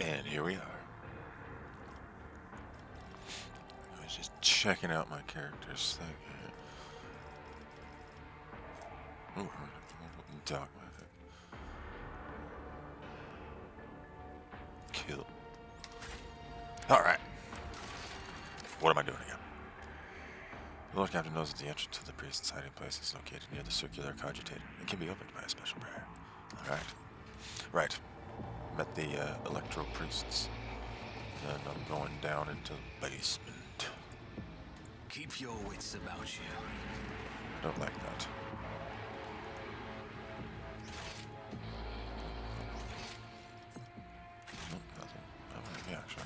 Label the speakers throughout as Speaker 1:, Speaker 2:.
Speaker 1: And here we are. I was just checking out my character's thing here. Ooh, talk with it. Kill. Alright. What am I doing again? The Lord Captain knows that the entrance to the priest's hiding place is located near the circular cogitator and can be opened by a special prayer. Alright. Right. Met the electro priests. And I'm going down into the basement.
Speaker 2: Keep your wits about you.
Speaker 1: I don't like that. Nope, nothing. Oh, yeah, actually.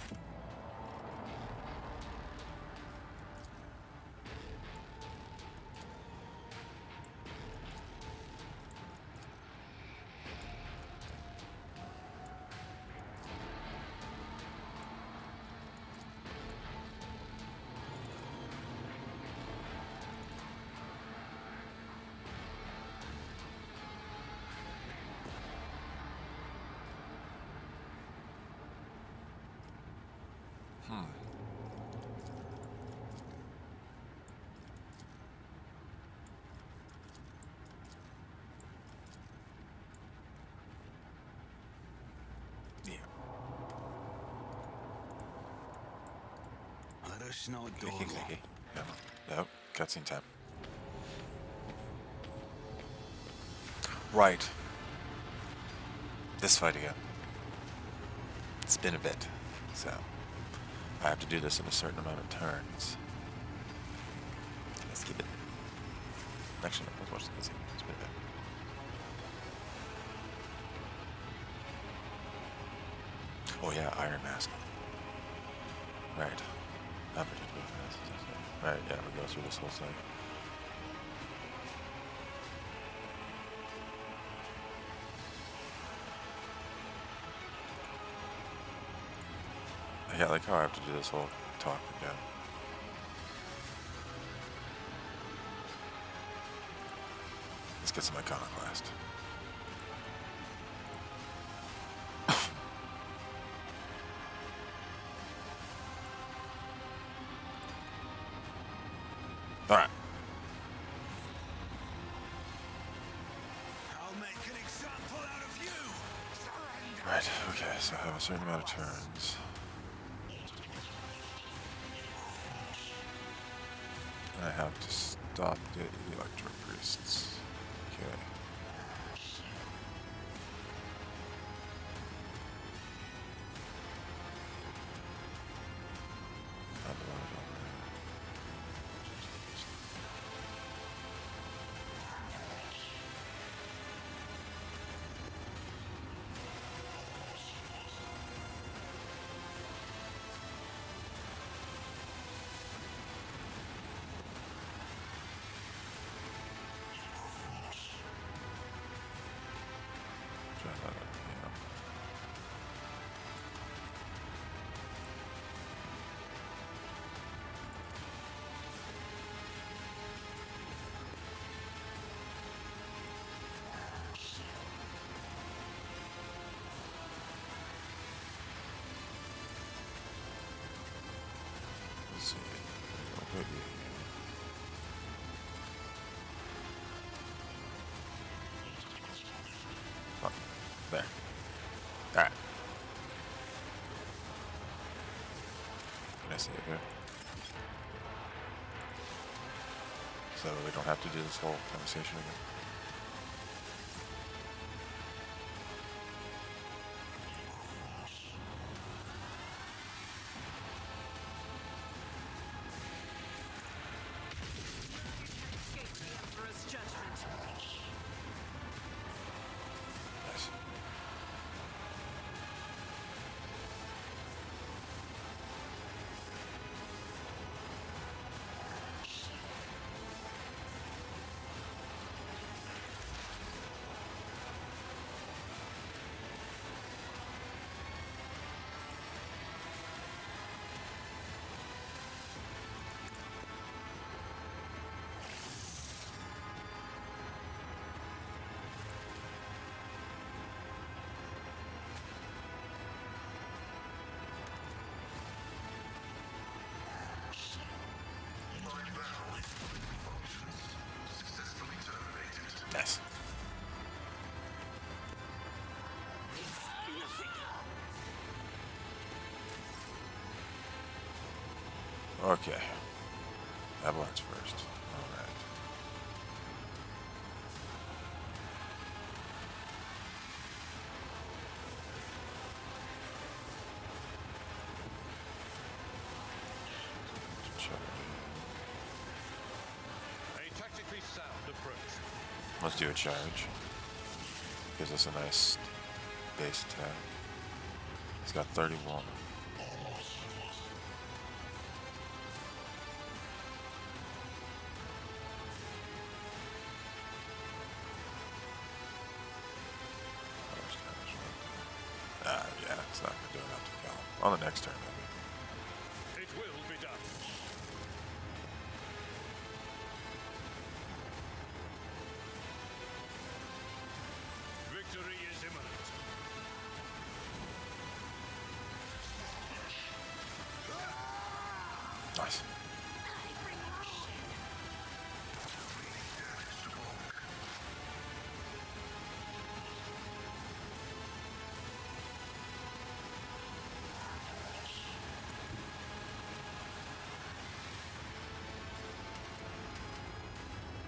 Speaker 1: Yeah. Clicky clicky. Yep. Cutscene time. Right. This fight again. It's been a bit, so I have to do this in a certain amount of turns. Let's keep it. Actually, no, let's watch the cutscene. It's been a bit. Oh yeah, Iron Mask. Right. Right, yeah, we go through this whole thing. Yeah, I like how I have to do this whole talk again. Let's get some iconoclast. Alright.
Speaker 2: I'll make an example out of you.
Speaker 1: Right, okay, so I have a certain amount of turns. And I have to stop the electro priests. Okay. Let's see. Oh, there. Alright. Can I see it here? So we don't have to do this whole conversation again. Nice. Okay. Avalanche first. Alright.
Speaker 2: A tactically sound approach.
Speaker 1: Let's do a charge. Gives us a nice base attack. He's got 31. Yeah, it's not gonna do enough to kill him. On the next turn, maybe.
Speaker 2: It will be done. Victory is imminent.
Speaker 1: Nice.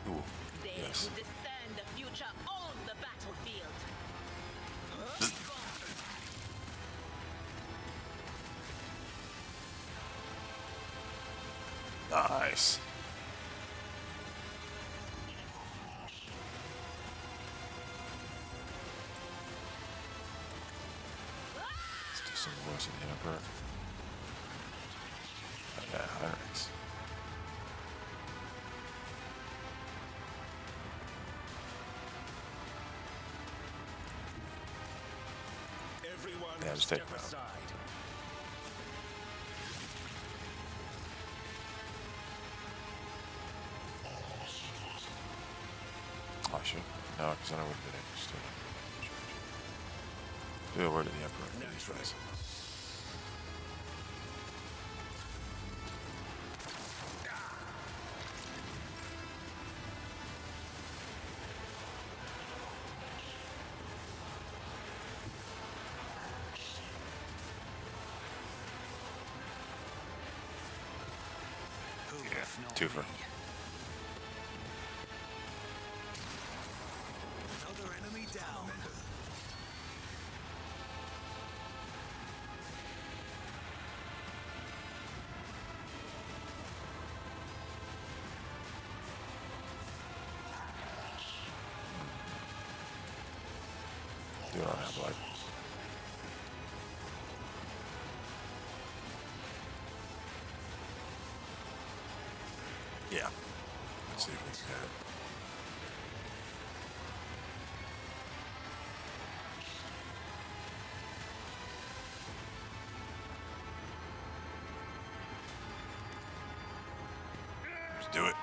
Speaker 1: Ooh,
Speaker 3: They
Speaker 1: yes.
Speaker 3: who discern the future own the battlefield.
Speaker 1: Nice. Let's do some voice of the Emperor. Oh, yeah, Heinrichs.
Speaker 2: Everyone
Speaker 1: Yeah, just take
Speaker 2: step
Speaker 1: him out.
Speaker 2: aside.
Speaker 1: Oh, I should. No, because then I wouldn't have been able to steal it. Do a word to the Emperor for these guys. Yeah, twofer.
Speaker 2: Another enemy down.
Speaker 1: Do it on that blood. Yeah. Let's see if we can get it. Let's do it.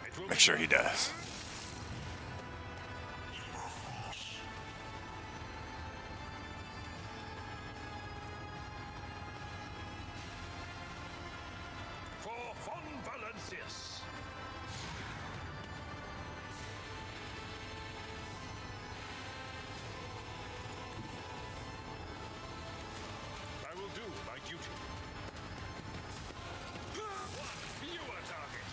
Speaker 2: It will
Speaker 1: Make
Speaker 2: be
Speaker 1: sure he does.
Speaker 2: for Von Valancius. I will do my duty. You are target.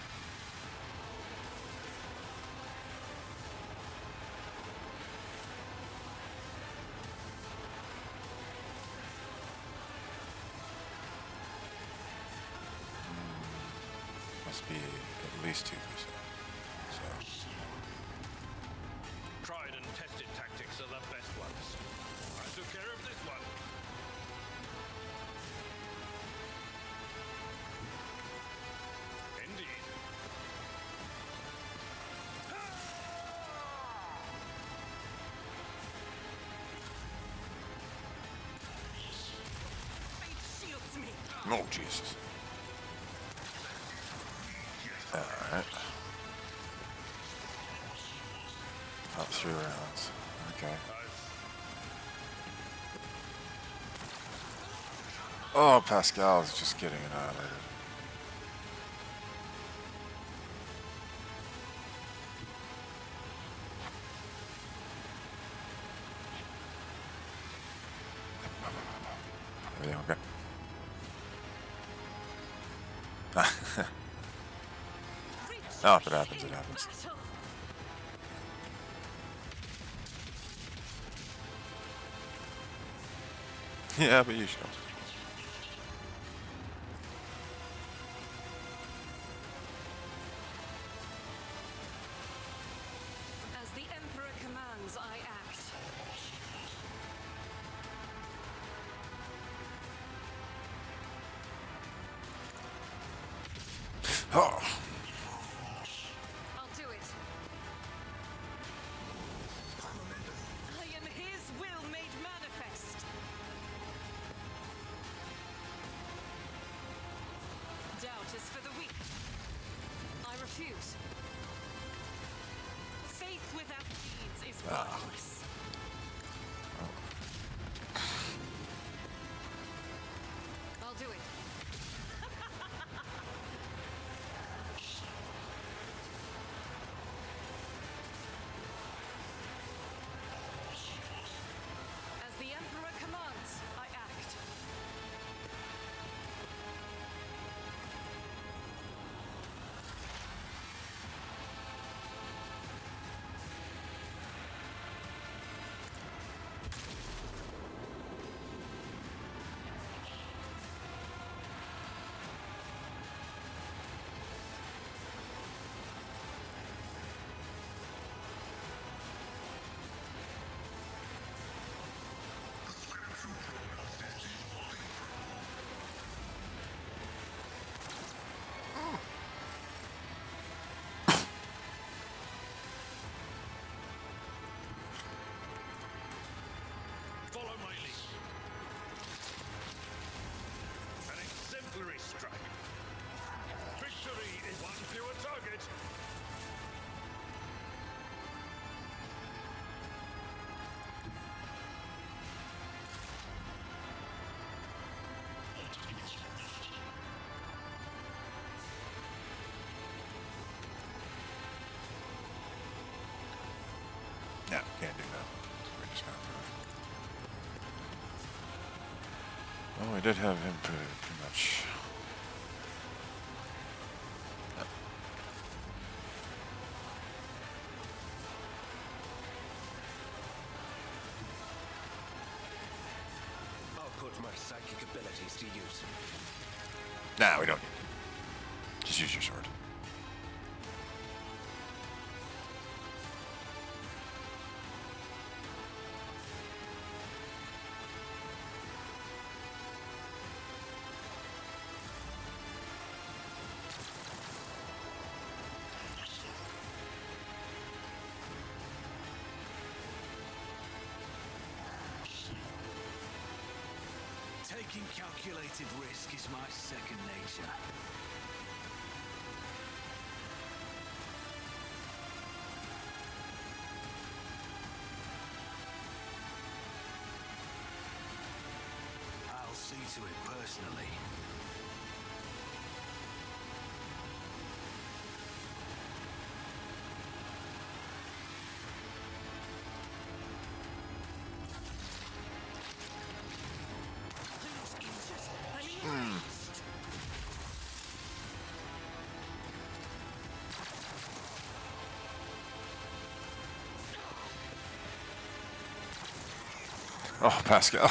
Speaker 1: Must be at least 2%. So,
Speaker 2: Tried and tested tactics are the best ones. I took care of this one. Indeed.
Speaker 3: Fate shields me.
Speaker 1: oh Jesus. Alright. About 3 rounds. Okay. Oh, Pascal is just getting annihilated. Everything okay? Oh, if it happens, it happens.
Speaker 3: Battle.
Speaker 1: Yeah, but you should.
Speaker 3: As the Emperor commands, I act.
Speaker 1: Oh.
Speaker 3: I'll do it. I am his will made manifest. Doubt is for the weak. I refuse. Faith without deeds is worthless. I'll do it. As the Emperor commands, I act.
Speaker 2: Follow my lead. An exemplary strike. Victory is one fewer target.
Speaker 1: No, can't do that. We just gotta do it. Well, we did have him pretty much.
Speaker 4: I'll put my psychic abilities to use.
Speaker 1: Nah, we don't need to. Just use your sword.
Speaker 4: Taking calculated risk is my second nature. I'll see to it personally.
Speaker 1: Oh, Pascal.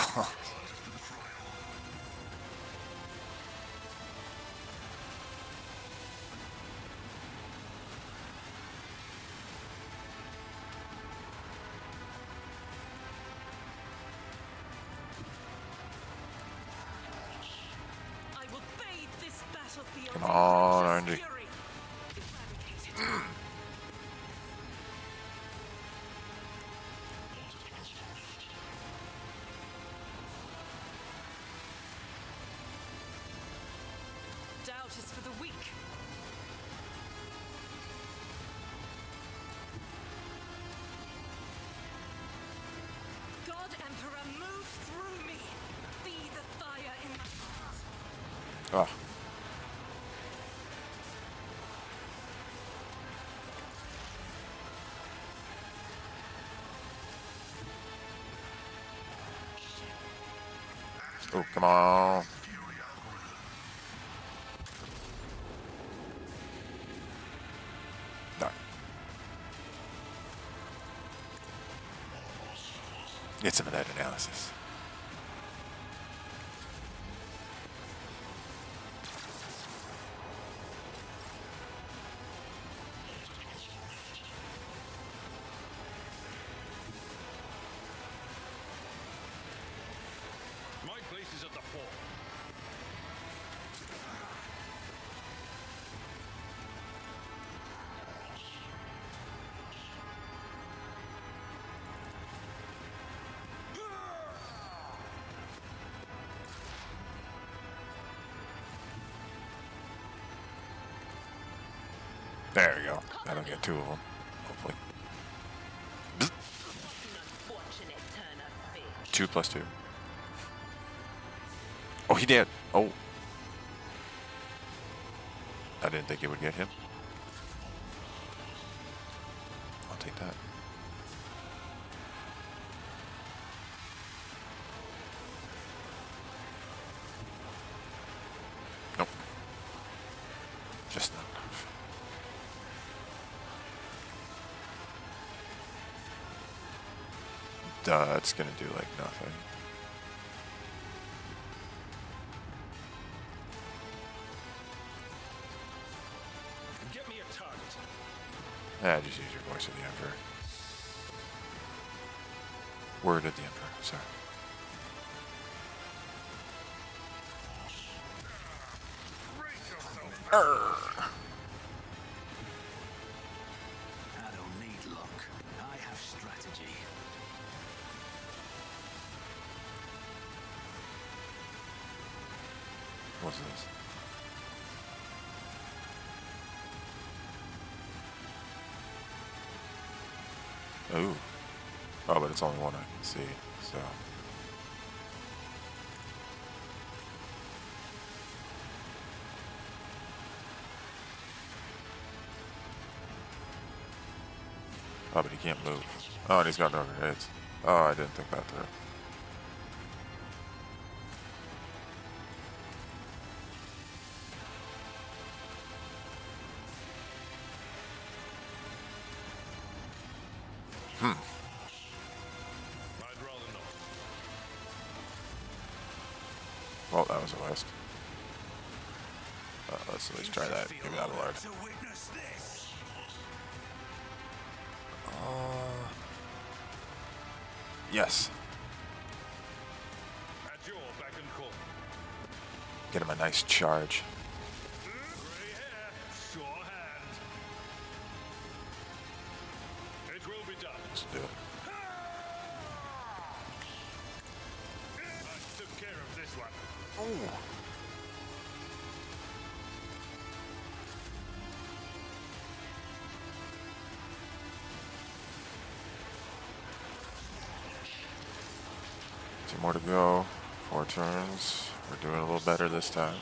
Speaker 3: I will bathe this battlefield.
Speaker 1: Come
Speaker 3: in
Speaker 1: on,
Speaker 3: righteous
Speaker 1: RNG.
Speaker 3: fury. Eradicated. Doubt is for the weak. God Emperor, move through me. Be the fire in my heart.
Speaker 1: Oh. Oh, come on. Get some of that analysis.
Speaker 2: My place is at the fort.
Speaker 1: There we go. That'll get two of them, hopefully.
Speaker 3: What an unfortunate turn of fate.
Speaker 1: 2 plus 2. Oh, he did. Oh. I didn't think it would get him. I'll take that. Nope. Just not enough. It's gonna do like nothing.
Speaker 2: Get me a target.
Speaker 1: Just use your voice of the Emperor. Word of the Emperor, sorry.
Speaker 2: Brace yourself.
Speaker 4: I don't need luck. I have strategy.
Speaker 1: What's this? Ooh. Oh, but it's only one I can see, so. Oh, but he can't move. Oh, and he's got no grenades. Oh, I didn't think that through.
Speaker 2: I'd rather not.
Speaker 1: Well, that was a waste. Let's at least try that. Give me that alert.
Speaker 4: To witness this.
Speaker 1: Yes.
Speaker 2: At your beck and call.
Speaker 1: Get him a nice charge.
Speaker 2: Grey hair, sure hand. It will be done.
Speaker 1: Let's do it.
Speaker 2: I took care of this one.
Speaker 1: Ooh. Two more to go. 4 turns. We're doing a little better this time.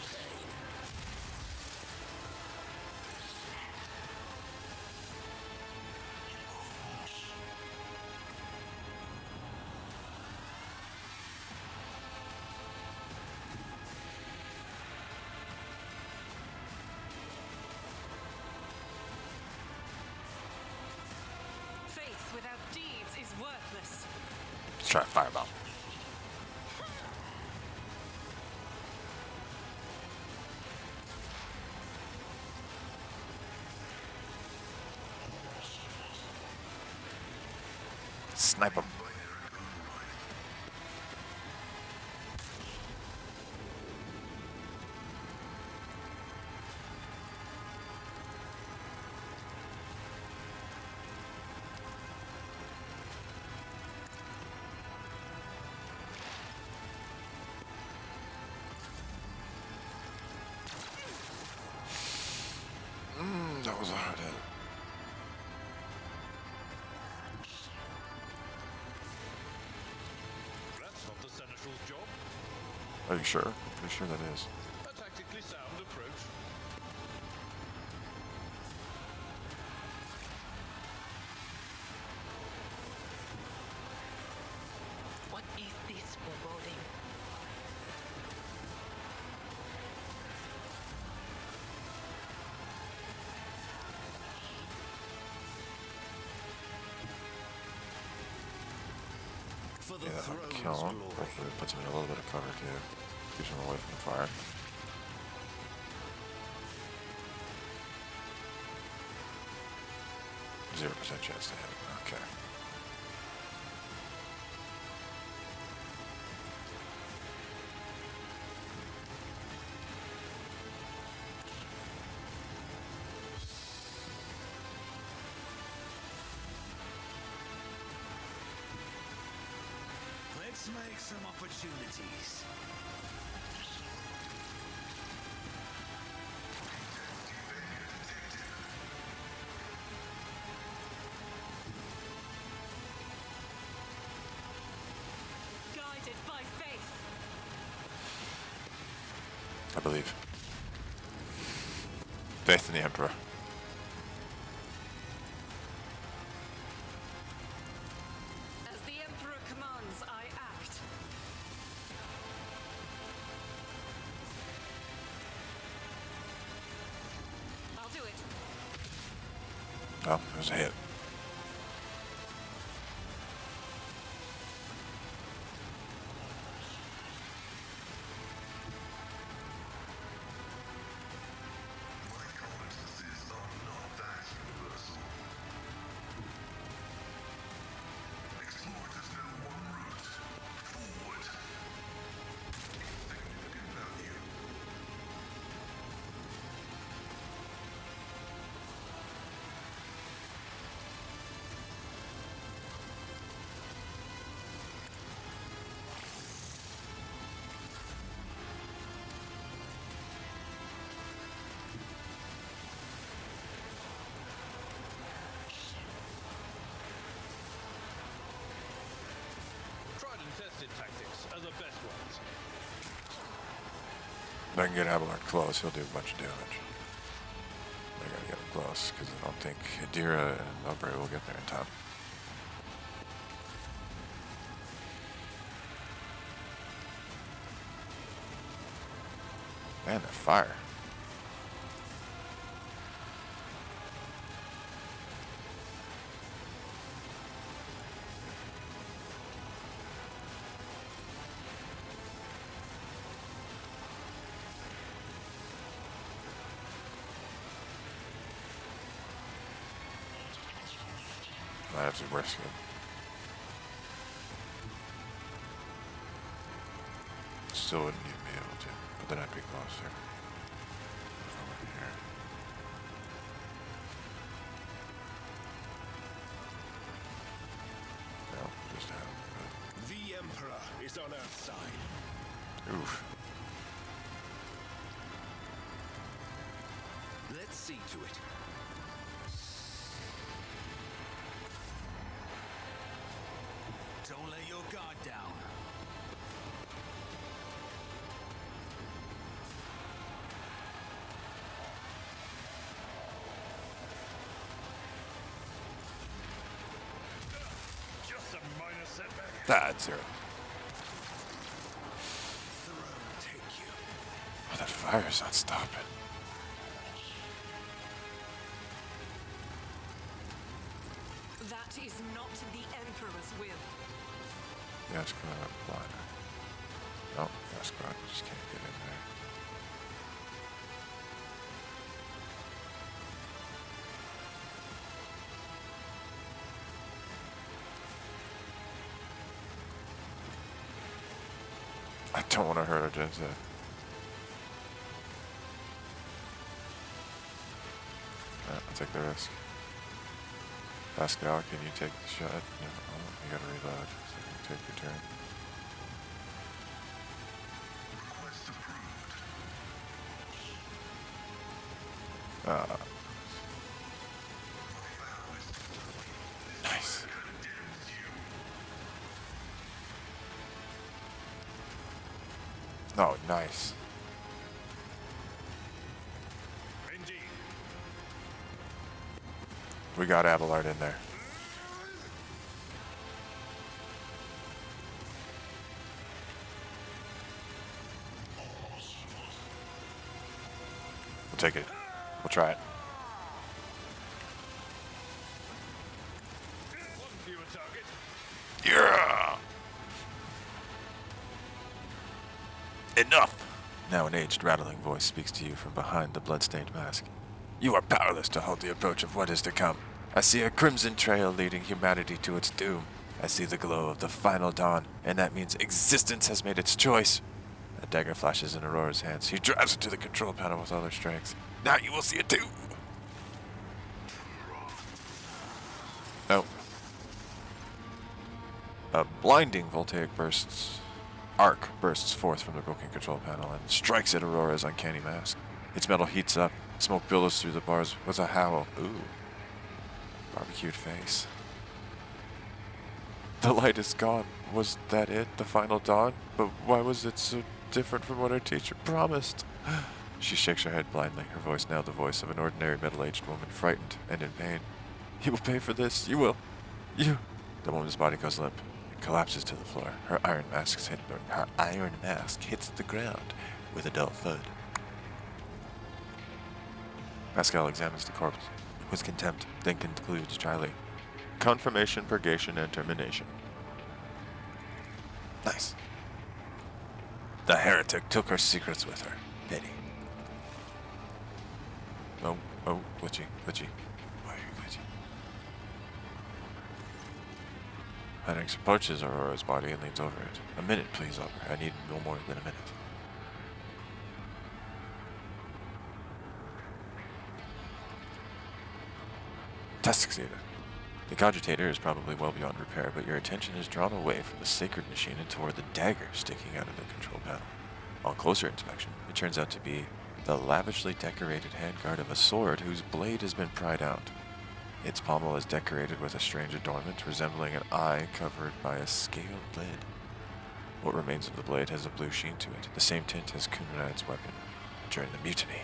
Speaker 3: Faith without deeds is worthless.
Speaker 1: Let's try a fireball. Snipe him. That was a hard hit.
Speaker 2: That's not the Seneschal's job.
Speaker 1: Are you sure? I'm pretty sure that is.
Speaker 2: A tactically sound approach.
Speaker 3: What is this foreboding?
Speaker 4: for the
Speaker 1: Yeah,
Speaker 4: throne's
Speaker 1: kill him.
Speaker 4: glory.
Speaker 1: Hopefully it puts him in a little bit of cover too. Keeps him away from the fire. 0% chance to hit him. Okay.
Speaker 4: Let's make some opportunities.
Speaker 3: Guided by faith.
Speaker 1: I believe. Faith in the Emperor.
Speaker 3: As the Emperor commands, I act. I'll do it.
Speaker 1: Oh, it was a hit.
Speaker 2: Tried and tested tactics are the best ones.
Speaker 1: If I can get Abelard close, he'll do a bunch of damage. I gotta get him close, because I don't think Adira and Mowbray will get there in time. Man, that fire. Might have to risk it. Still wouldn't even be able to, but then I'd be closer. Over here. No, just out.
Speaker 4: The Emperor is on our side.
Speaker 1: Oof.
Speaker 4: Let's see to it. Don't let your guard down.
Speaker 2: Just a minor setback.
Speaker 1: That's it.
Speaker 4: Throne take you.
Speaker 1: Oh, that fire's not stopping.
Speaker 3: That is not the Emperor's will.
Speaker 1: Yeah, it's going up blind. Nope, that's good. Just can't get in there. I don't want to hurt her, Jensen. I'll take the risk. Pascal, can you take the shot? No, you gotta reload. So you take your turn. Nice. No, nice.
Speaker 2: Indeed.
Speaker 1: We got Abelard in there. We'll take it. We'll try it.
Speaker 2: One fewer target.
Speaker 1: Yeah! Enough! Now an aged, rattling voice speaks to you from behind the blood-stained mask. You are powerless to halt the approach of what is to come. I see a crimson trail leading humanity to its doom. I see the glow of the final dawn, and that means existence has made its choice. A dagger flashes in Aurora's hands. He drives it to the control panel with all her strength. Now you will see it too! Oh. A blinding voltaic arc bursts forth from the broken control panel and strikes at Aurora's uncanny mask. Its metal heats up. Smoke billows through the bars with a howl. Ooh. Barbecued face. The light is gone. Was that it? The final dawn? But why was it so different from what our teacher promised? She shakes her head blindly, her voice now the voice of an ordinary middle-aged woman, frightened and in pain. You will pay for this. You will. You. The woman's body goes limp. It collapses to the floor. Her iron mask hits the ground with a dull thud. Pascal examines the corpse with contempt, then concludes dryly. Confirmation, purgation, and termination. Nice. The heretic took her secrets with her. Pity. Oh, glitchy. Why are you glitchy? Heinrich approaches Aurora's body and leans over it. A minute, please, over. I need no more than a minute. Test succeeded. The cogitator is probably well beyond repair, but your attention is drawn away from the sacred machine and toward the dagger sticking out of the control panel. On closer inspection, it turns out to be the lavishly decorated handguard of a sword whose blade has been pried out. Its pommel is decorated with a strange adornment resembling an eye covered by a scaled lid. What remains of the blade has a blue sheen to it, the same tint as Kunrad's weapon during the mutiny.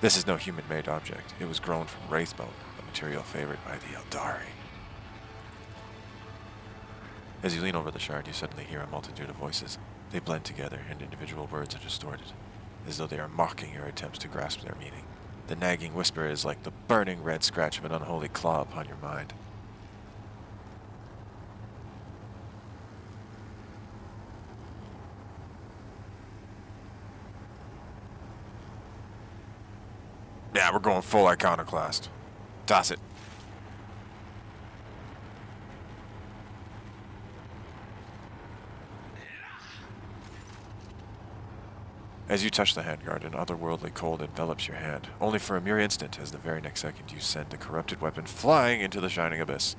Speaker 1: This is no human-made object. It was grown from wraithbone, a material favored by the Eldari. As you lean over the shard, you suddenly hear a multitude of voices. They blend together, and individual words are distorted, as though they are mocking your attempts to grasp their meaning. The nagging whisper is like the burning red scratch of an unholy claw upon your mind. Yeah, we're going full iconoclast. Toss it. As you touch the handguard, an otherworldly cold envelops your hand, only for a mere instant, as the very next second you send the corrupted weapon flying into the shining abyss.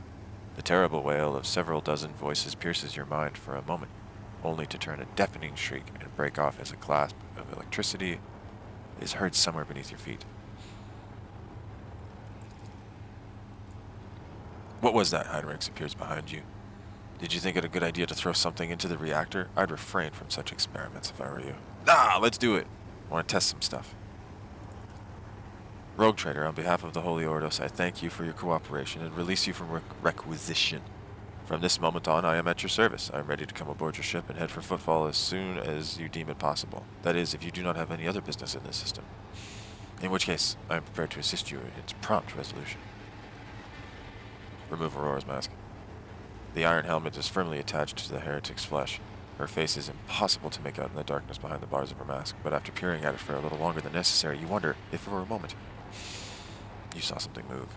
Speaker 1: The terrible wail of several dozen voices pierces your mind for a moment, only to turn a deafening shriek and break off as a clasp of electricity is heard somewhere beneath your feet. What was that? Heinrich appears behind you. Did you think it a good idea to throw something into the reactor? I'd refrain from such experiments if I were you. Nah, let's do it. I want to test some stuff. Rogue Trader, on behalf of the Holy Ordos, I thank you for your cooperation and release you from requisition. From this moment on, I am at your service. I am ready to come aboard your ship and head for Footfall as soon as you deem it possible. That is, if you do not have any other business in this system. In which case, I am prepared to assist you in its prompt resolution. Remove Aurora's mask. The iron helmet is firmly attached to the heretic's flesh. Her face is impossible to make out in the darkness behind the bars of her mask, but after peering at it for a little longer than necessary, you wonder if for a moment you saw something move.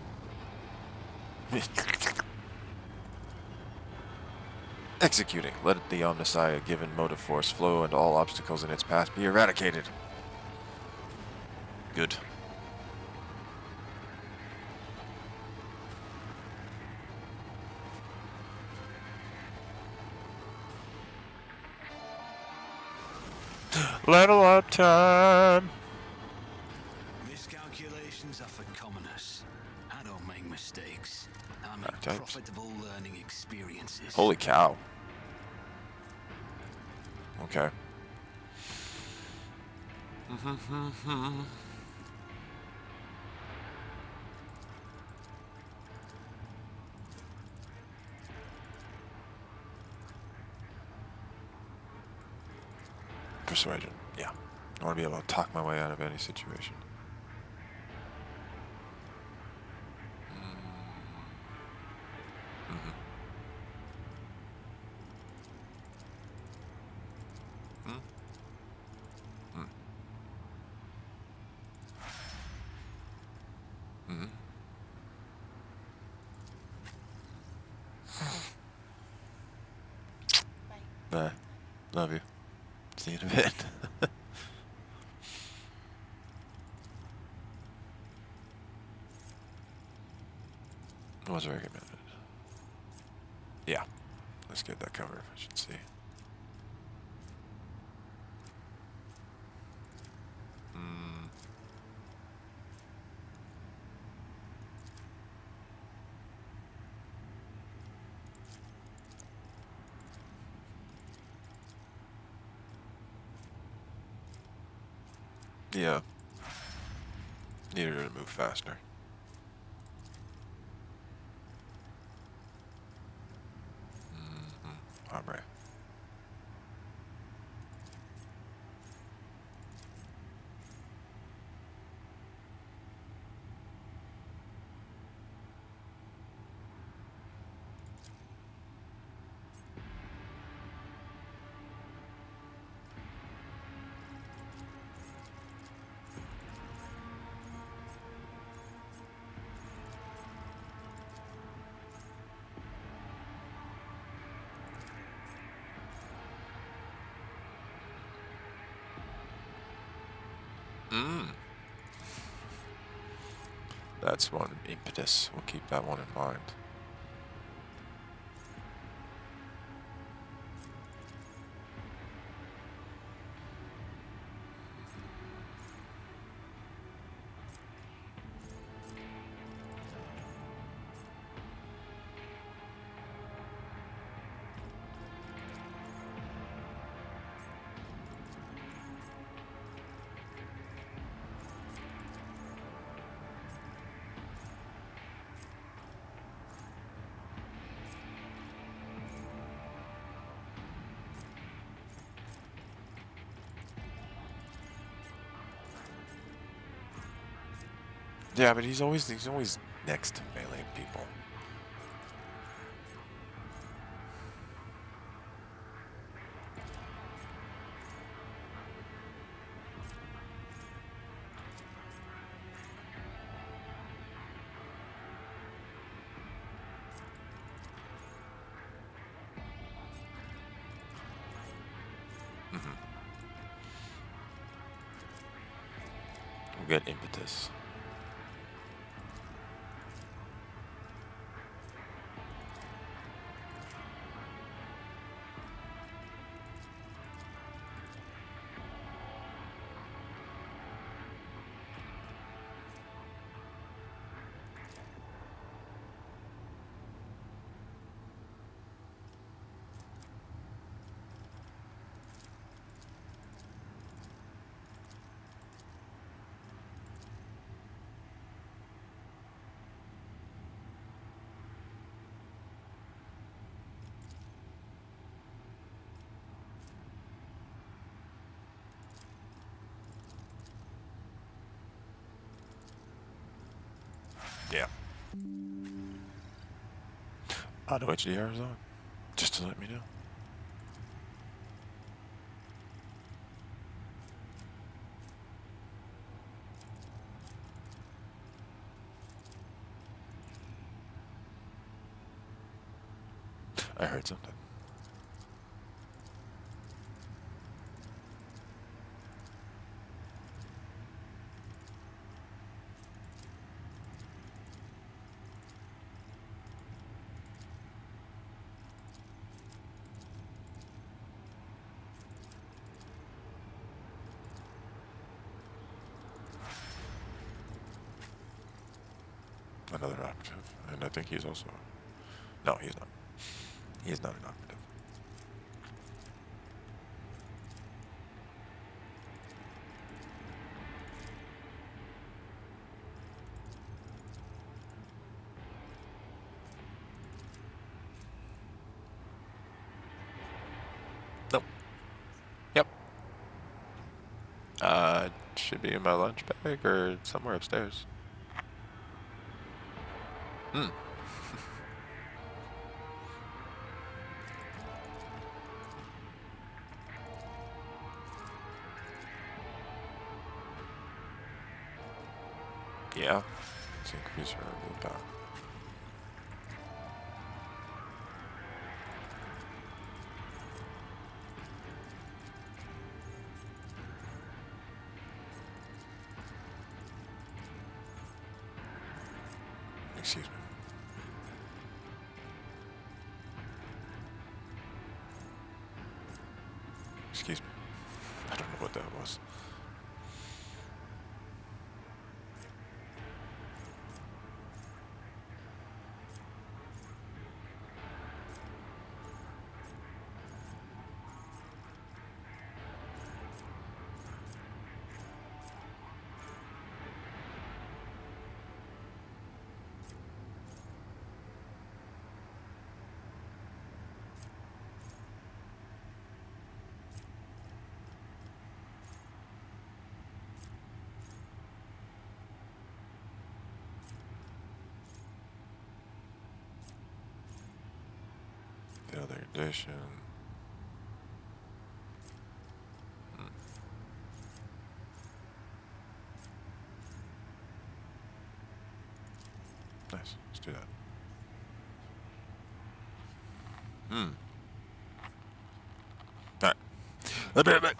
Speaker 1: Executing. Let the Omnissiah given motive force flow and all obstacles in its path be eradicated. Good. Level up time!
Speaker 4: Miscalculations are for commoners. I don't make mistakes. I make
Speaker 1: Archetypes.
Speaker 4: profitable learning experiences.
Speaker 1: Holy cow. Okay. Persuasion, yeah. I want to be able to talk my way out of any situation. Bye. Love you. See you in a bit. Was recommended. Yeah. Let's get that cover efficiency. Yeah. Needed her to move faster. Hombre. That's one impetus. We'll keep that one in mind. Yeah, but he's always next to melee people. We'll get impetus. Yeah. Auto HDR is on. Just to let me know. I heard something. Another operative, and I think he's also... No, he's not. He's not an operative. Nope. Yep. Should be in my lunch bag or somewhere upstairs. Yeah. Let's increase her move down. Excuse me. Excuse me. I don't know what that was. The other edition. Nice. Let's do that. Alright. Let me have it.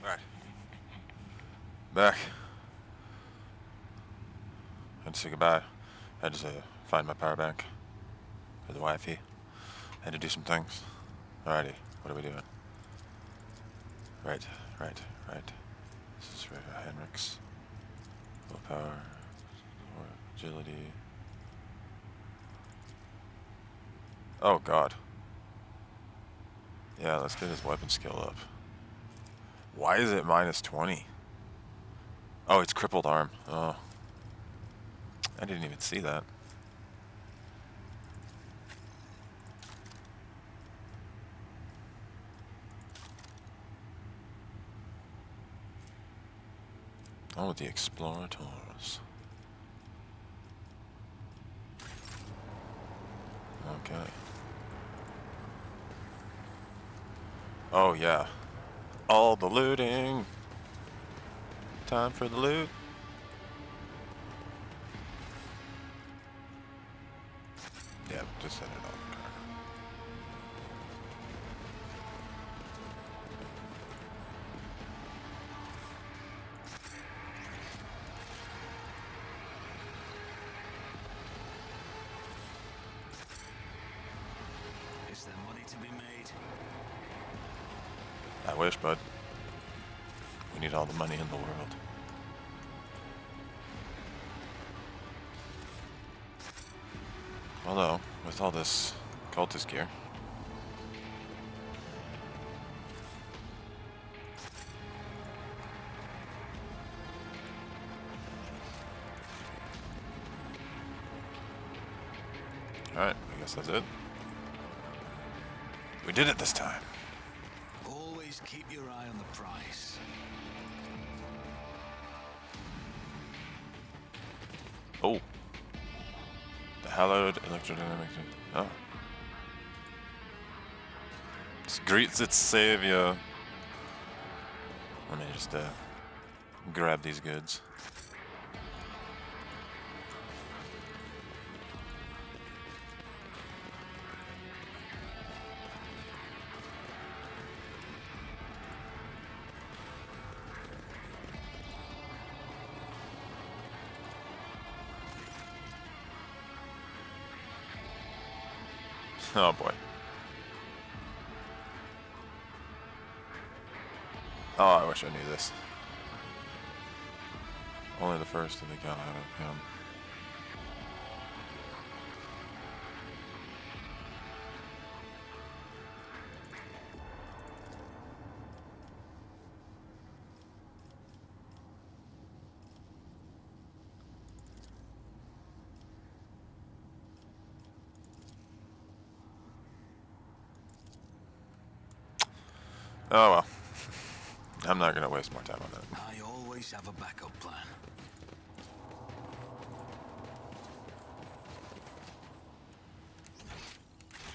Speaker 1: Alright. Back. Had to say goodbye. Had to find my power bank for the Wi-Fi. Had to do some things. Alrighty. What are we doing? Right. This is for Henrik's. Willpower. Or agility. Oh god. Yeah, let's get his weapon skill up. Why is it minus 20? Oh, it's crippled arm. Oh. I didn't even see that. Oh, the Explorators. Okay. Oh, yeah. All the looting. Time for the loot. Yeah, just set it on the car.
Speaker 4: Is there money to be made?
Speaker 1: I wish, bud. We need all the money in the world. Although, with all this cultist gear. Alright, I guess that's it. We did it this time.
Speaker 4: Always keep your eye on the price.
Speaker 1: Oh. The hallowed electrodynamic. Oh. It greets its savior. Let me just grab these goods. Oh boy. Oh, I wish I knew this. Only the first that they got out of him. Oh well. I'm not gonna waste more time on that.
Speaker 4: I always have a backup plan.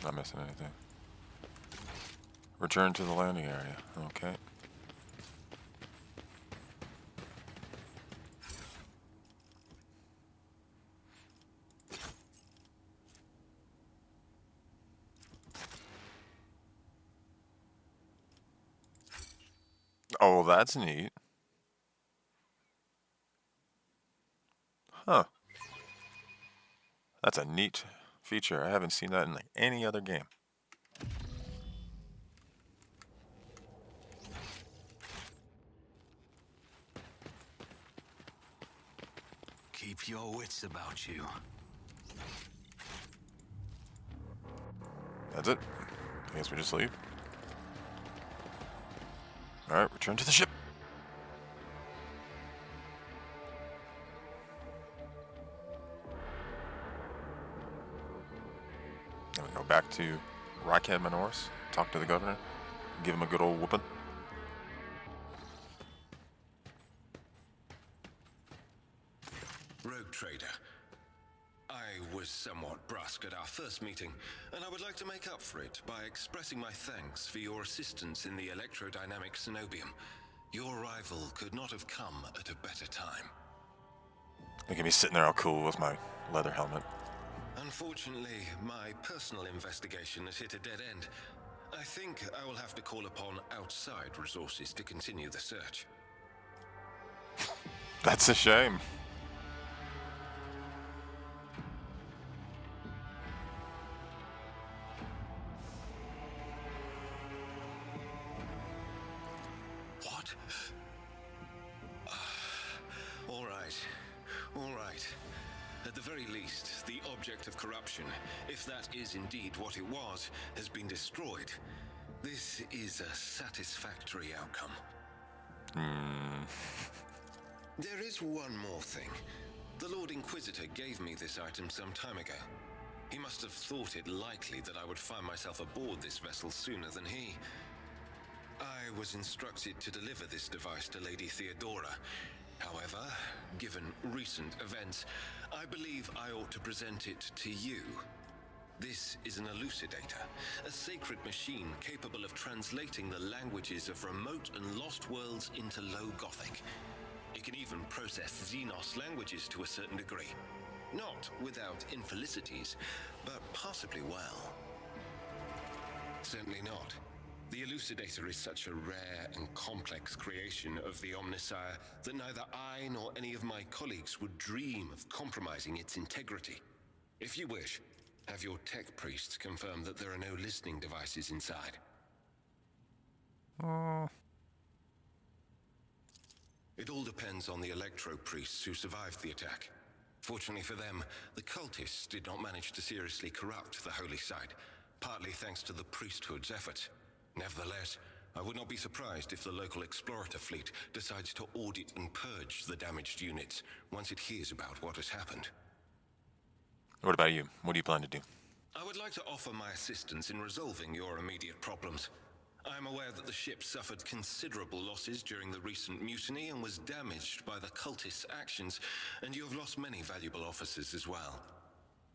Speaker 1: Not missing anything. Return to the landing area. Okay. Oh, that's neat. Huh. That's a neat feature. I haven't seen that in like any other game.
Speaker 4: Keep your wits about you.
Speaker 1: That's it. I guess we just leave. Alright, return to the ship. Then we go back to Rockhead Manoris, talk to the governor, give him a good old whooping.
Speaker 5: Rogue Trader. I was somewhat brusque at our first meeting, and I would like to make up for it by expressing my thanks for your assistance in the electrodynamic Cenobium. Your arrival could not have come at a better time.
Speaker 1: Look at me sitting there all cool with my leather helmet.
Speaker 5: Unfortunately, my personal investigation has hit a dead end. I think I will have to call upon outside resources to continue the search.
Speaker 1: That's a shame.
Speaker 5: What? All right. All right. At the very least, the object of corruption, if that is indeed what it was, has been destroyed. This is a satisfactory outcome. There is one more thing. The Lord Inquisitor gave me this item some time ago. He must have thought it likely that I would find myself aboard this vessel sooner than he. I was instructed to deliver this device to Lady Theodora. However, given recent events, I believe I ought to present it to you. This is an elucidator, a sacred machine capable of translating the languages of remote and lost worlds into Low Gothic. It can even process Xenos languages to a certain degree. Not without infelicities, but possibly well. Certainly not. The elucidator is such a rare and complex creation of the Omnissiah that neither I nor any of my colleagues would dream of compromising its integrity. If you wish, have your tech priests confirm that there are no listening devices inside. It all depends on the electro priests who survived the attack. Fortunately for them, the cultists did not manage to seriously corrupt the holy site, partly thanks to the priesthood's efforts. Nevertheless, I would not be surprised if the local explorator fleet decides to audit and purge the damaged units once it hears about what has happened.
Speaker 1: What about you? What do you plan to do?
Speaker 5: I would like to offer my assistance in resolving your immediate problems. I am aware that the ship suffered considerable losses during the recent mutiny and was damaged by the cultists' actions, and you have lost many valuable officers as well.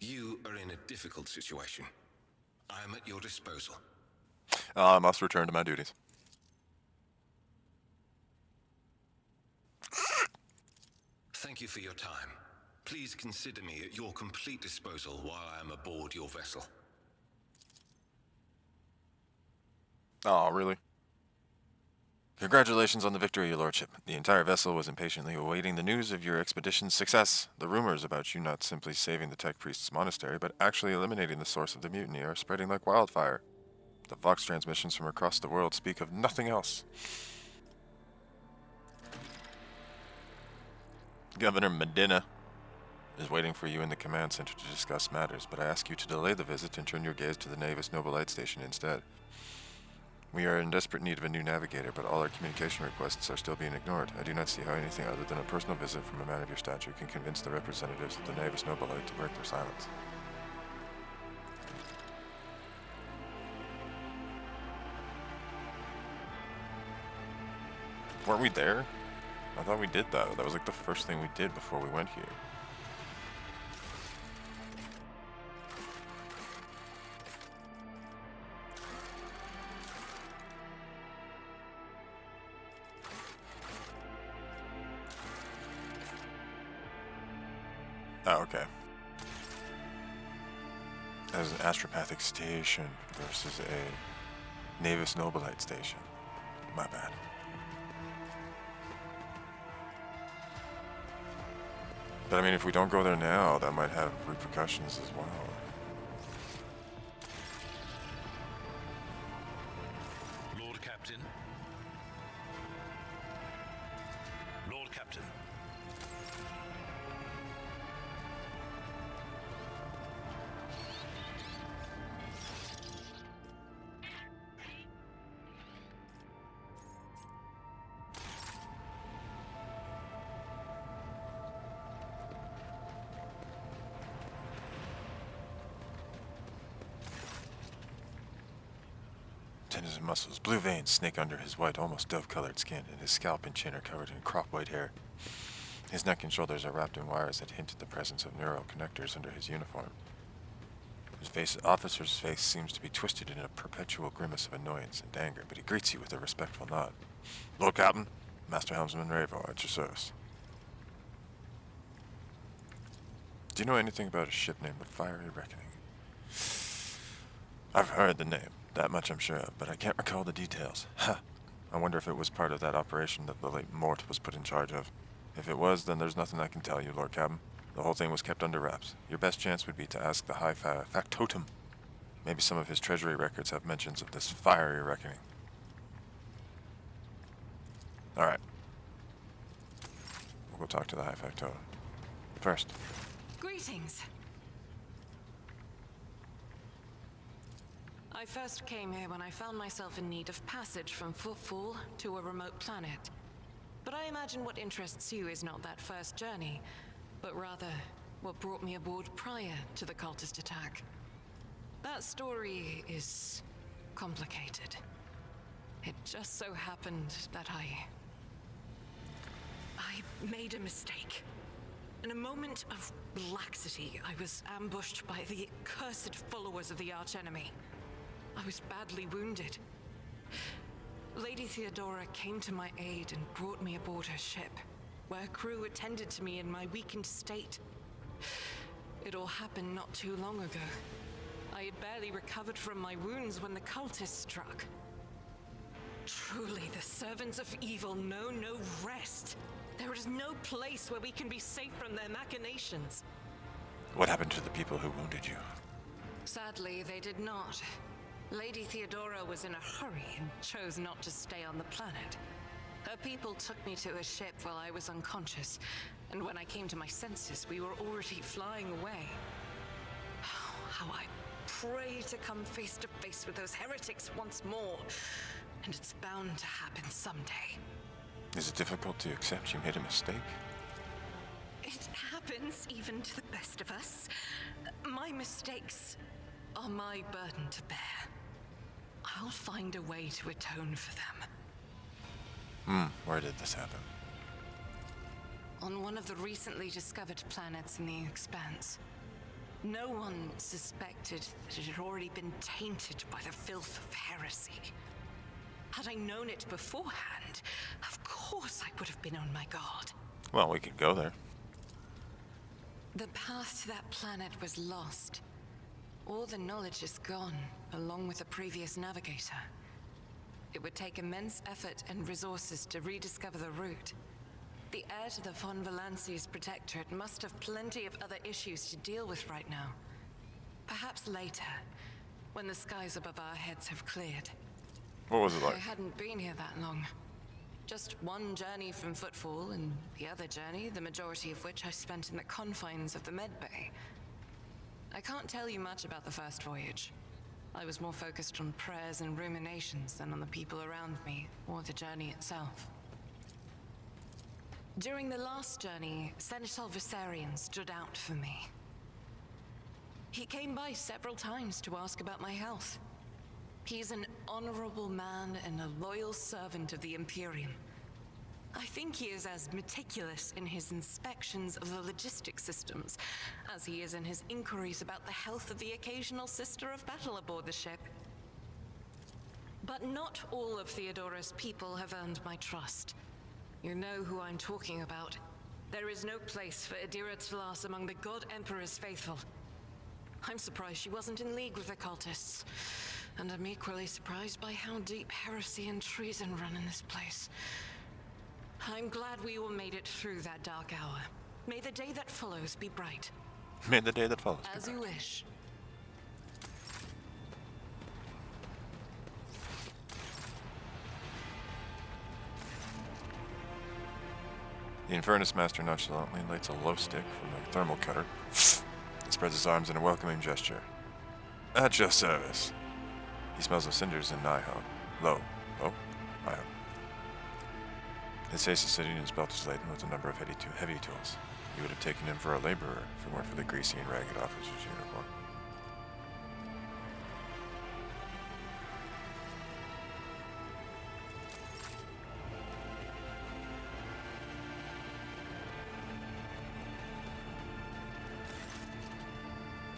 Speaker 5: You are in a difficult situation. I am at your disposal.
Speaker 1: I must return to my duties.
Speaker 5: Thank you for your time. Please consider me at your complete disposal while I am aboard your vessel.
Speaker 1: Oh, really? Congratulations on the victory, your lordship. The entire vessel was impatiently awaiting the news of your expedition's success. The rumors about you not simply saving the tech priest's monastery, but actually eliminating the source of the mutiny are spreading like wildfire. The Vox transmissions from across the world speak of nothing else. Governor Medina is waiting for you in the command center to discuss matters, but I ask you to delay the visit and turn your gaze to the Navis Nobilite station instead. We are in desperate need of a new navigator, but all our communication requests are still being ignored. I do not see how anything other than a personal visit from a man of your stature can convince the representatives of the Navis Nobilite to break their silence. Weren't we there? I thought we did that. That was like the first thing we did before we went here. Oh, okay. That was an astropathic station versus a Navis Nobilite station. My bad. But I mean, if we don't go there now, that might have repercussions as well.
Speaker 2: Lord Captain. Lord Captain.
Speaker 1: Tendons and muscles, blue veins snake under his white, almost dove-colored skin, and his scalp and chin are covered in crop-white hair. His neck and shoulders are wrapped in wires that hint at the presence of neural connectors under his uniform. His officer's face seems to be twisted in a perpetual grimace of annoyance and anger, but he greets you with a respectful nod. Lord Captain, Master Helmsman Ravo, at your service. Do you know anything about a ship named the Fiery Reckoning? I've heard the name. That much I'm sure of, but I can't recall the details. Ha! I wonder if it was part of that operation that the late Mort was put in charge of. If it was, then there's nothing I can tell you, Lord Captain. The whole thing was kept under wraps. Your best chance would be to ask the High Factotum. Maybe some of his treasury records have mentions of this Fiery Reckoning. Alright. We'll go talk to the High Factotum. First.
Speaker 3: Greetings. I first came here when I found myself in need of passage from Footfall to a remote planet. But I imagine what interests you is not that first journey, but rather what brought me aboard prior to the cultist attack. That story is complicated. It just so happened that I made a mistake. In a moment of laxity, I was ambushed by the accursed followers of the archenemy. I was badly wounded. Lady Theodora came to my aid and brought me aboard her ship, where her crew attended to me in my weakened state. It all happened not too long ago. I had barely recovered from my wounds when the cultists struck. Truly, the servants of evil know no rest. There is no place where we can be safe from their machinations.
Speaker 1: What happened to the people who wounded you?
Speaker 3: Sadly, they did not. Lady Theodora was in a hurry and chose not to stay on the planet. Her people took me to a ship while I was unconscious, and when I came to my senses, we were already flying away. How I pray to come face to face with those heretics once more, and it's bound to happen someday.
Speaker 1: Is it difficult to accept you made a mistake?
Speaker 3: It happens even to the best of us. My mistakes are my burden to bear. I'll find a way to atone for them.
Speaker 1: Where did this happen?
Speaker 3: On one of the recently discovered planets in the Expanse. No one suspected that it had already been tainted by the filth of heresy. Had I known it beforehand, of course I would have been on my guard.
Speaker 1: Well, we could go there.
Speaker 3: The path to that planet was lost. All the knowledge is gone, along with the previous navigator. It would take immense effort and resources to rediscover the route. The heir to the von Valanci's protectorate must have plenty of other issues to deal with right now. Perhaps later, when the skies above our heads have cleared.
Speaker 1: What was it like?
Speaker 3: I hadn't been here that long. Just one journey from Footfall, and the other journey, the majority of which I spent in the confines of the medbay. I can't tell you much about the first voyage. I was more focused on prayers and ruminations than on the people around me, or the journey itself. During the last journey, Seneschal Viserion stood out for me. He came by several times to ask about my health. He's an honorable man and a loyal servant of the Imperium. I think he is as meticulous in his inspections of the logistics systems as he is in his inquiries about the health of the occasional sister of battle aboard the ship. But not all of Theodora's people have earned my trust. You know who I'm talking about. There is no place for Adira Talas among the God Emperor's faithful. I'm surprised she wasn't in league with the cultists. And I'm equally surprised by how deep heresy and treason run in this place. I'm glad we all made it through that dark hour. May the day that follows be bright.
Speaker 1: May the day that follows. be
Speaker 3: As
Speaker 1: bright.
Speaker 3: you wish.
Speaker 1: The Infernus Master nonchalantly lights a low stick from the thermal cutter and spreads his arms in a welcoming gesture. At your service. He smells of cinders and Nihon. Low. Nihon. His face is sitting and his belt is laden with a number of heavy tools. You would have taken him for a laborer if it weren't for the greasy and ragged officer's uniform.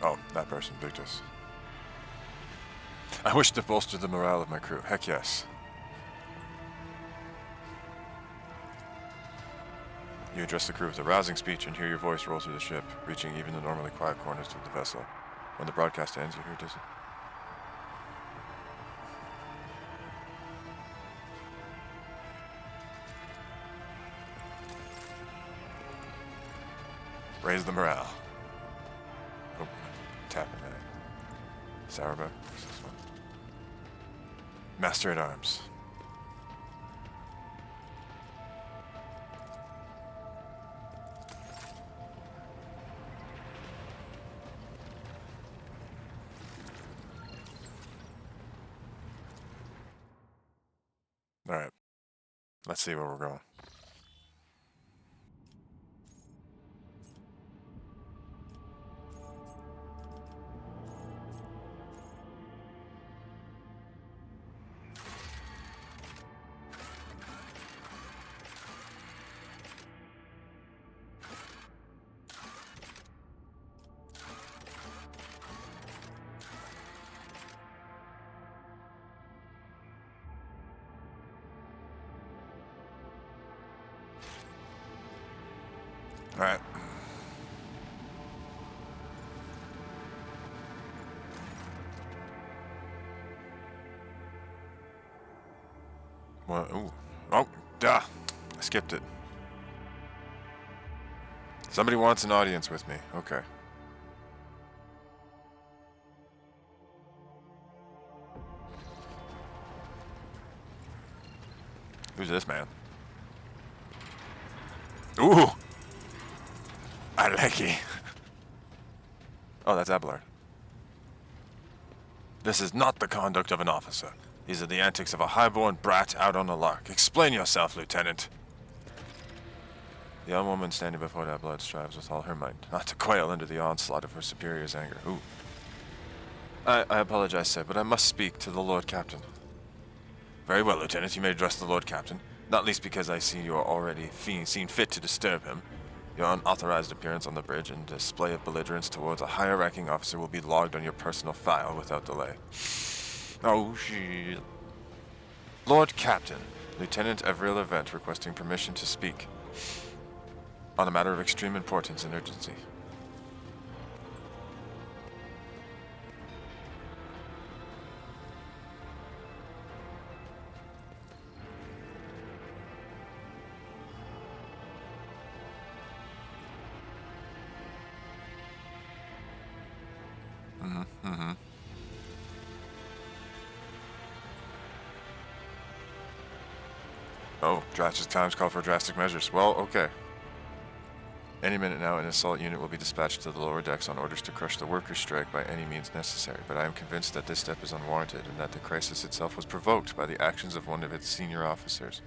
Speaker 1: Oh, that person, Victus. I wish to bolster the morale of my crew. Heck yes. You address the crew with a rousing speech and hear your voice roll through the ship, reaching even the normally quiet corners of the vessel. When the broadcast ends, you hear distant. Raise the morale. Oh, tapping that. Sourback. What's this one? Master at Arms. Alright. Let's see where we're going. Alright. What? Ooh. Oh, duh. I skipped it. Somebody wants an audience with me. Okay. Who's this man? Ooh! I like it. Oh, that's Abelard. This is not the conduct of an officer. These are the antics of a highborn brat out on a lark. Explain yourself, Lieutenant. The young woman standing before Abelard strives with all her might not to quail under the onslaught of her superior's anger. Ooh. I apologize, sir, but I must speak to the Lord Captain. Very well, Lieutenant. You may address the Lord Captain. Not least because I see you are already seen fit to disturb him. Your unauthorized appearance on the bridge and display of belligerence towards a higher-ranking officer will be logged on your personal file without delay. Oh, shit. Lord Captain, Lieutenant Avril Event requesting permission to speak on a matter of extreme importance and urgency. Oh, drastic times call for drastic measures. Well, okay. Any minute now, an assault unit will be dispatched to the lower decks on orders to crush the workers' strike by any means necessary, but I am convinced that this step is unwarranted and that the crisis itself was provoked by the actions of one of its senior officers.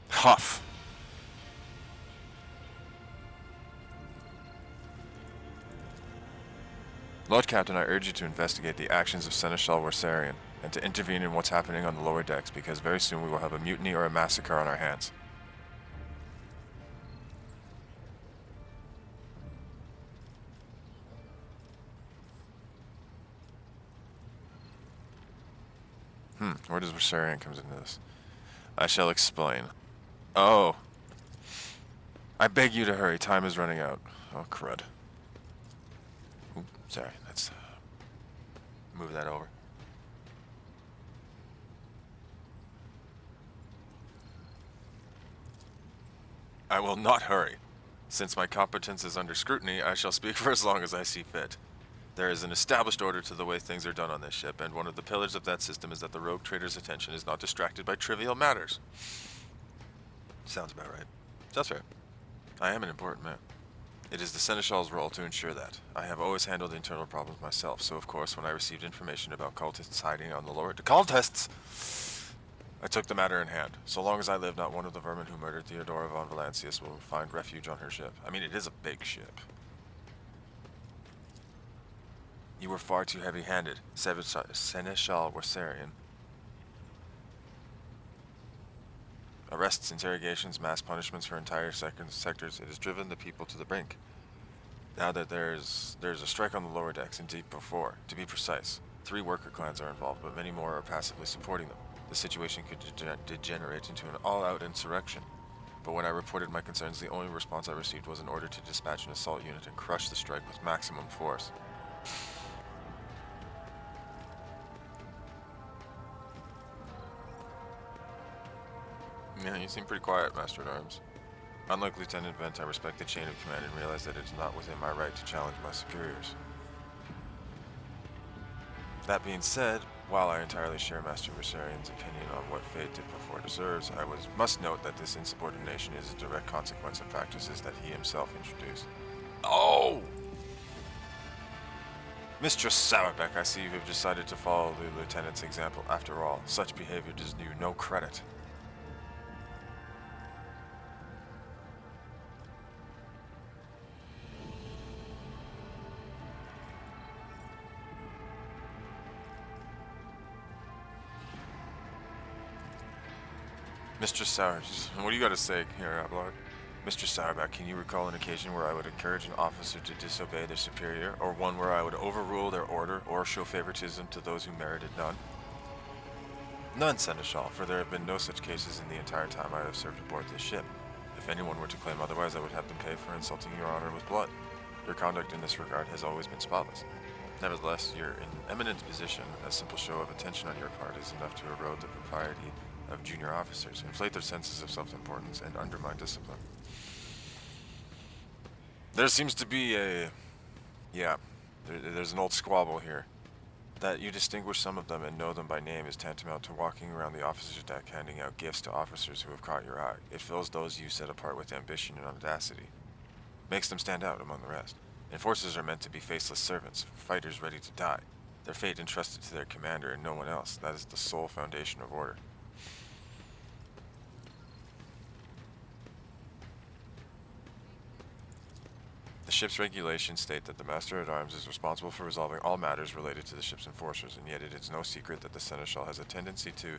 Speaker 1: Huff. Lord Captain, I urge you to investigate the actions of Seneschal Warsarian and to intervene in what's happening on the lower decks, because very soon we will have a mutiny or a massacre on our hands. Where does Warsarian comes into this? I shall explain. Oh. I beg you to hurry, time is running out. Oh, crud. Ooh, sorry, let's move that over. I will not hurry. Since my competence is under scrutiny, I shall speak for as long as I see fit. There is an established order to the way things are done on this ship, and one of the pillars of that system is that the rogue trader's attention is not distracted by trivial matters. Sounds about right. That's fair. I am an important man. It is the Seneschal's role to ensure that. I have always handled internal problems myself, so of course when I received information about cultists hiding on the lower... Cultists! I took the matter in hand. So long as I live, not one of the vermin who murdered Theodora von Valancius will find refuge on her ship. I mean, it is a big ship. You were far too heavy-handed, Seneschal Warsarian. Arrests, interrogations, mass punishments for entire sectors. It has driven the people to the brink. Now that there's a strike on the lower decks and deep before. To be precise, 3 worker clans are involved, but many more are passively supporting them. The situation could degenerate into an all-out insurrection. But when I reported my concerns, the only response I received was an order to dispatch an assault unit and crush the strike with maximum force. Yeah, you seem pretty quiet, Master-at-Arms. Unlike Lieutenant Vent, I respect the chain of command and realize that it is not within my right to challenge my superiors. That being said, while I entirely share Master Versarian's opinion on what fate did before deserves, I must note that this insubordination is a direct consequence of practices that he himself introduced. Oh! Mistress Sourbeck, I see you have decided to follow the Lieutenant's example. After all, such behavior does you no credit. Mr. Sours, what do you got to say here, Ablard? Mr. Sourback, can you recall an occasion where I would encourage an officer to disobey their superior, or one where I would overrule their order, or show favoritism to those who merited none? None, Seneschal, for there have been no such cases in the entire time I have served aboard this ship. If anyone were to claim otherwise, I would have them pay for insulting your honor with blood. Your conduct in this regard has always been spotless. Nevertheless, your eminent position, a simple show of attention on your part, is enough to erode the propriety of junior officers, inflate their senses of self-importance, and undermine discipline. There seems to be there's an old squabble here. That you distinguish some of them and know them by name is tantamount to walking around the officer's deck handing out gifts to officers who have caught your eye. It fills those you set apart with ambition and audacity. Makes them stand out among the rest. Enforcers are meant to be faceless servants, fighters ready to die. Their fate entrusted to their commander and no one else. That is the sole foundation of order. The ship's regulations state that the Master-at-Arms is responsible for resolving all matters related to the ship's enforcers, and yet it is no secret that the Seneschal has a tendency to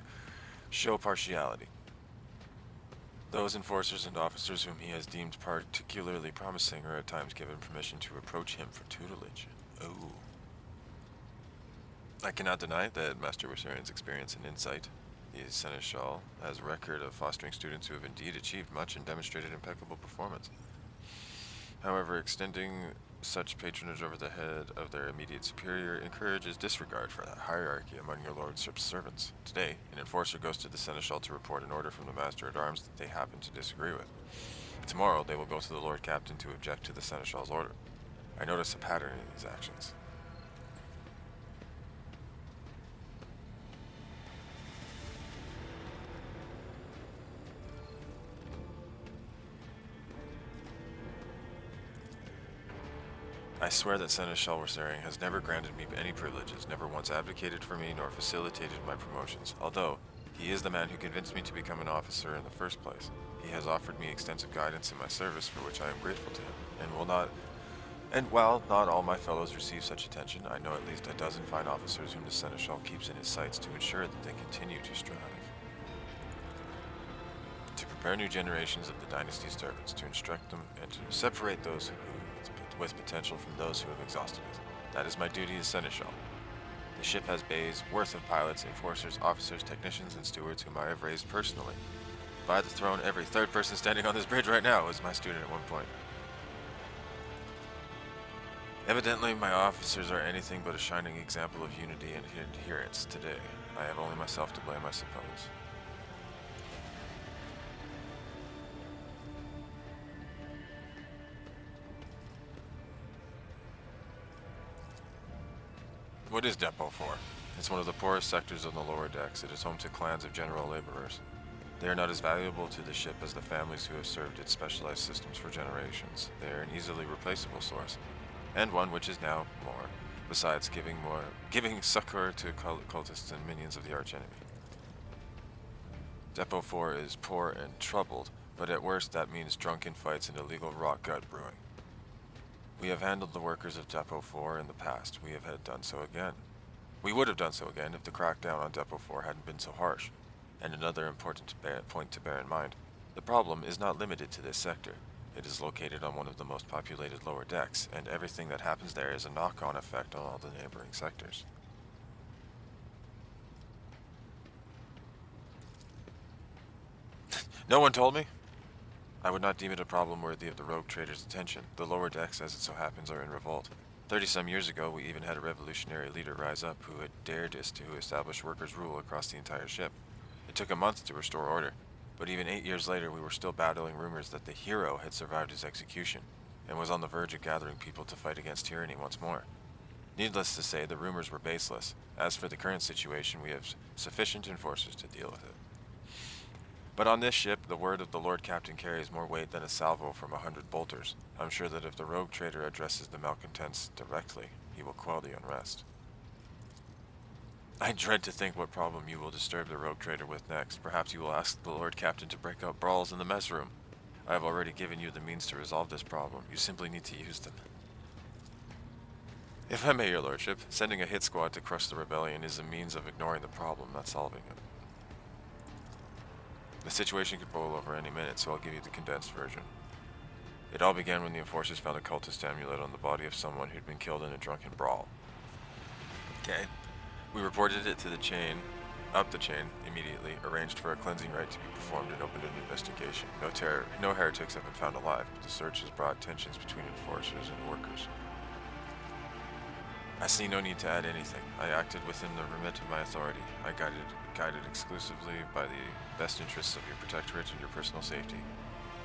Speaker 1: show partiality. Those enforcers and officers whom he has deemed particularly promising are at times given permission to approach him for tutelage. Oh. I cannot deny that Master Versarian's experience and insight. The Seneschal has a record of fostering students who have indeed achieved much and demonstrated impeccable performance. However, extending such patronage over the head of their immediate superior encourages disregard for that hierarchy among your lordship's servants. Today, an enforcer goes to the Seneschal to report an order from the Master-at-Arms that they happen to disagree with. Tomorrow, they will go to the Lord Captain to object to the Seneschal's order. I notice a pattern in these actions. I swear that Seneschal Warsarian has never granted me any privileges, never once advocated for me, nor facilitated my promotions, although he is the man who convinced me to become an officer in the first place. He has offered me extensive guidance in my service, for which I am grateful to him, and while not all my fellows receive such attention, I know at least a dozen fine officers whom the Seneschal keeps in his sights to ensure that they continue to strive. To prepare new generations of the dynasty's servants, to instruct them, and to separate those with potential from those who have exhausted it. That is my duty as Seneschal. The ship has bays worth of pilots, enforcers, officers, technicians, and stewards whom I have raised personally. By the throne, every third person standing on this bridge right now was my student at one point. Evidently, my officers are anything but a shining example of unity and adherence today. I have only myself to blame, I suppose. What is Depot 4? It's one of the poorest sectors on the lower decks. It is home to clans of general laborers. They are not as valuable to the ship as the families who have served its specialized systems for generations. They are an easily replaceable source, and one which is now more, besides giving succor to cultists and minions of the archenemy. Depot 4 is poor and troubled, but at worst that means drunken fights and illegal rock gut brewing. We have handled the workers of Depot 4 in the past. We have done so again. We would have done so again if the crackdown on Depot 4 hadn't been so harsh. And another important point to bear in mind, the problem is not limited to this sector. It is located on one of the most populated lower decks, and everything that happens there is a knock-on effect on all the neighboring sectors. No one told me? I would not deem it a problem worthy of the rogue trader's attention. The lower decks, as it so happens, are in revolt. 30-some years ago, we even had a revolutionary leader rise up who had dared to establish workers' rule across the entire ship. It took a month to restore order, but even 8 years later we were still battling rumors that the hero had survived his execution, and was on the verge of gathering people to fight against tyranny once more. Needless to say, the rumors were baseless. As for the current situation, we have sufficient enforcers to deal with it. But on this ship, the word of the Lord Captain carries more weight than a salvo from 100 bolters. I'm sure that if the rogue trader addresses the malcontents directly, he will quell the unrest. I dread to think what problem you will disturb the rogue trader with next. Perhaps you will ask the Lord Captain to break out brawls in the mess room. I have already given you the means to resolve this problem. You simply need to use them. If I may, your lordship, sending a hit squad to crush the rebellion is a means of ignoring the problem, not solving it. The situation could boil over any minute, so I'll give you the condensed version. It all began when the enforcers found a cultist amulet on the body of someone who'd been killed in a drunken brawl. Okay. We reported it to up the chain, immediately, arranged for a cleansing rite to be performed and opened an investigation. No heretics have been found alive, but the search has brought tensions between enforcers and workers. I see no need to add anything. I acted within the remit of my authority. I guided exclusively by the best interests of your protectorate and your personal safety.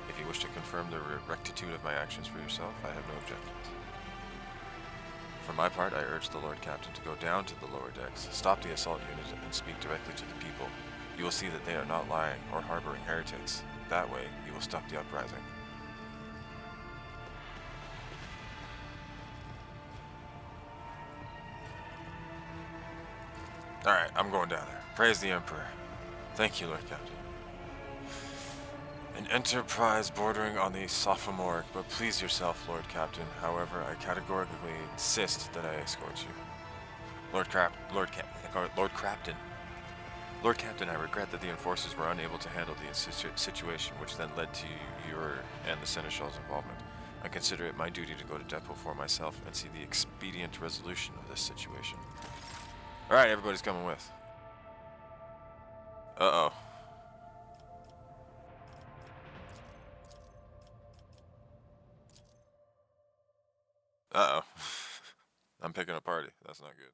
Speaker 1: If you wish to confirm the rectitude of my actions for yourself, I have no objections. For my part, I urge the Lord Captain to go down to the lower decks, stop the assault unit, and speak directly to the people. You will see that they are not lying or harboring heretics. That way, you will stop the uprising. Alright, I'm going down there. Praise the Emperor. Thank you, Lord Captain. An enterprise bordering on the sophomoric, but please yourself, Lord Captain. However, I categorically insist that I escort you. Lord Captain, I regret that the enforcers were unable to handle the situation, which then led to your and the Seneschal's involvement. I consider it my duty to go to Depot for myself and see the expedient resolution of this situation. Alright, everybody's coming with. Uh-oh. Uh-oh. I'm picking a party. That's not good.